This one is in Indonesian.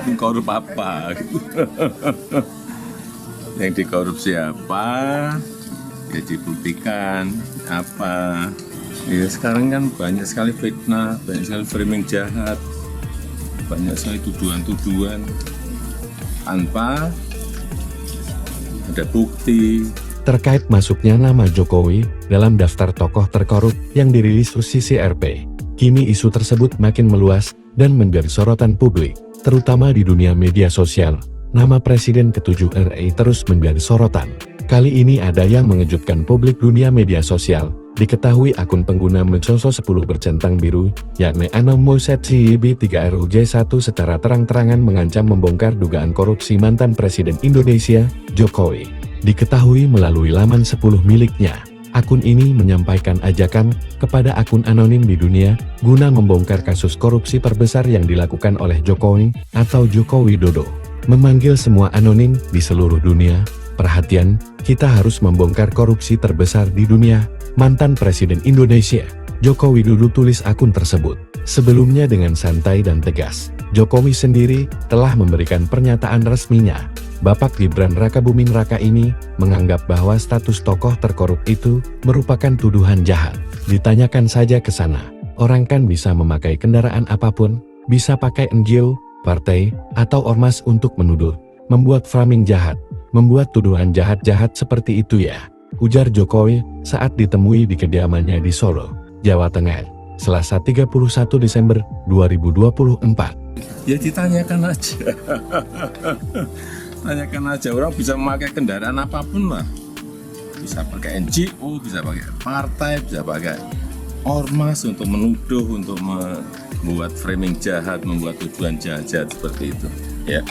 itu korup apa? Yang dikorupsi apa? Ya dibuktikan apa? Ya sekarang kan banyak sekali fitnah, banyak sekali framing jahat, banyak sekali tuduhan-tuduhan tanpa ada bukti. Terkait masuknya nama Jokowi dalam daftar tokoh terkorup yang dirilis CCRP, kini isu tersebut makin meluas dan menjadi sorotan publik, terutama di dunia media sosial. Nama Presiden ke-7 RI terus menjadi sorotan. Kali ini ada yang mengejutkan publik dunia media sosial. Diketahui akun pengguna Mensoso 10 bercentang biru, yakni Anomoset CIB3RUJ1 secara terang-terangan mengancam membongkar dugaan korupsi mantan Presiden Indonesia, Jokowi. Diketahui melalui laman 10 miliknya, akun ini menyampaikan ajakan kepada akun anonim di dunia, guna membongkar kasus korupsi terbesar yang dilakukan oleh Jokowi atau Joko Widodo. Memanggil semua anonim di seluruh dunia, perhatian, kita harus membongkar korupsi terbesar di dunia, mantan Presiden Indonesia, Joko Widodo tulis akun tersebut. Sebelumnya dengan santai dan tegas, Jokowi sendiri telah memberikan pernyataan resminya. Bapak Gibran Rakabuming Raka ini menganggap bahwa status tokoh terkorup itu merupakan tuduhan jahat. Ditanyakan saja ke sana, orang kan bisa memakai kendaraan apapun, bisa pakai NGO, partai, atau ormas untuk menuduh, membuat framing jahat, membuat tuduhan jahat-jahat seperti itu ya, ujar Jokowi saat ditemui di kediamannya di Solo, Jawa Tengah, Selasa 31 Desember 2024. Ya ditanyakan aja. Tanyakan aja, orang bisa memakai kendaraan apapun lah. Bisa pakai NGO, bisa pakai partai, bisa pakai ormas untuk menuduh, untuk membuat framing jahat, membuat tujuan jahat-jahat seperti itu. Ya.